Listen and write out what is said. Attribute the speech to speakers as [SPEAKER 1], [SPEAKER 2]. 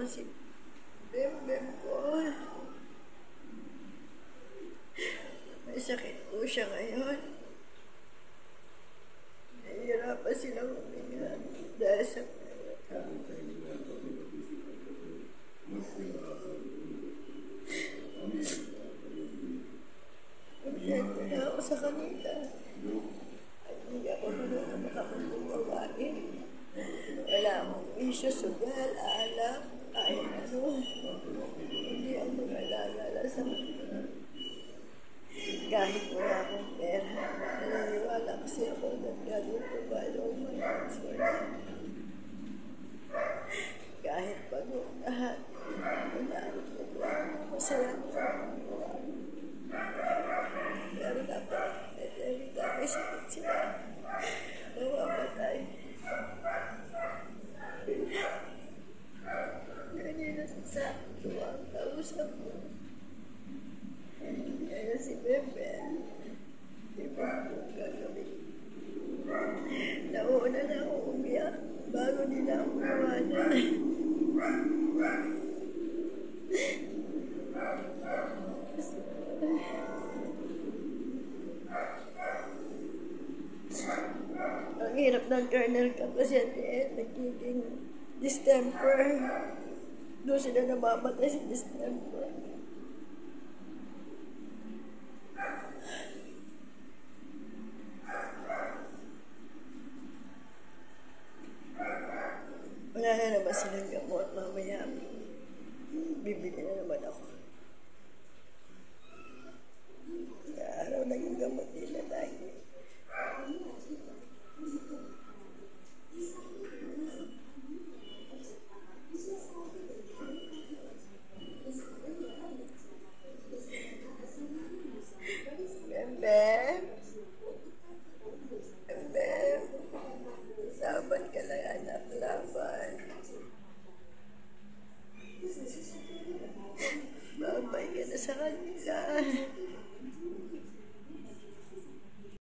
[SPEAKER 1] si Bembem ko. May sakit po siya ngayon. Nahihirapan silang huminga dahil sa pagkento na ako sa kanila. Ay, hindi ako na makapagpagawain. Wala akong isyo, sugal, alak, kahit ano. Hindi ako mag-alala sa kanila. Kahit wala akong pera, naniniwala kasi ako na God will provide all my needs for me. Kahit pagod lahat, wala akong problema. Masaya ako sa mga. Pero dapat, every time may sakit sila, mawapatay. Kanina sa tuwang kausap ko. Kaya si Bebe, di ba po gagawin? Nauna na ako umiyak bago nila ako iwanan. Ang hirap ng kernel kasi at the end, nagiging distemper. Doon sila namamatay sa distemper. Wala na naman silang gamot. Mamaya, bibili na naman ako. Araw na yung gamot nila lagi. Bembem. Bembem. Laban ka lang, anak. Laban. Babay ka na sa kanila.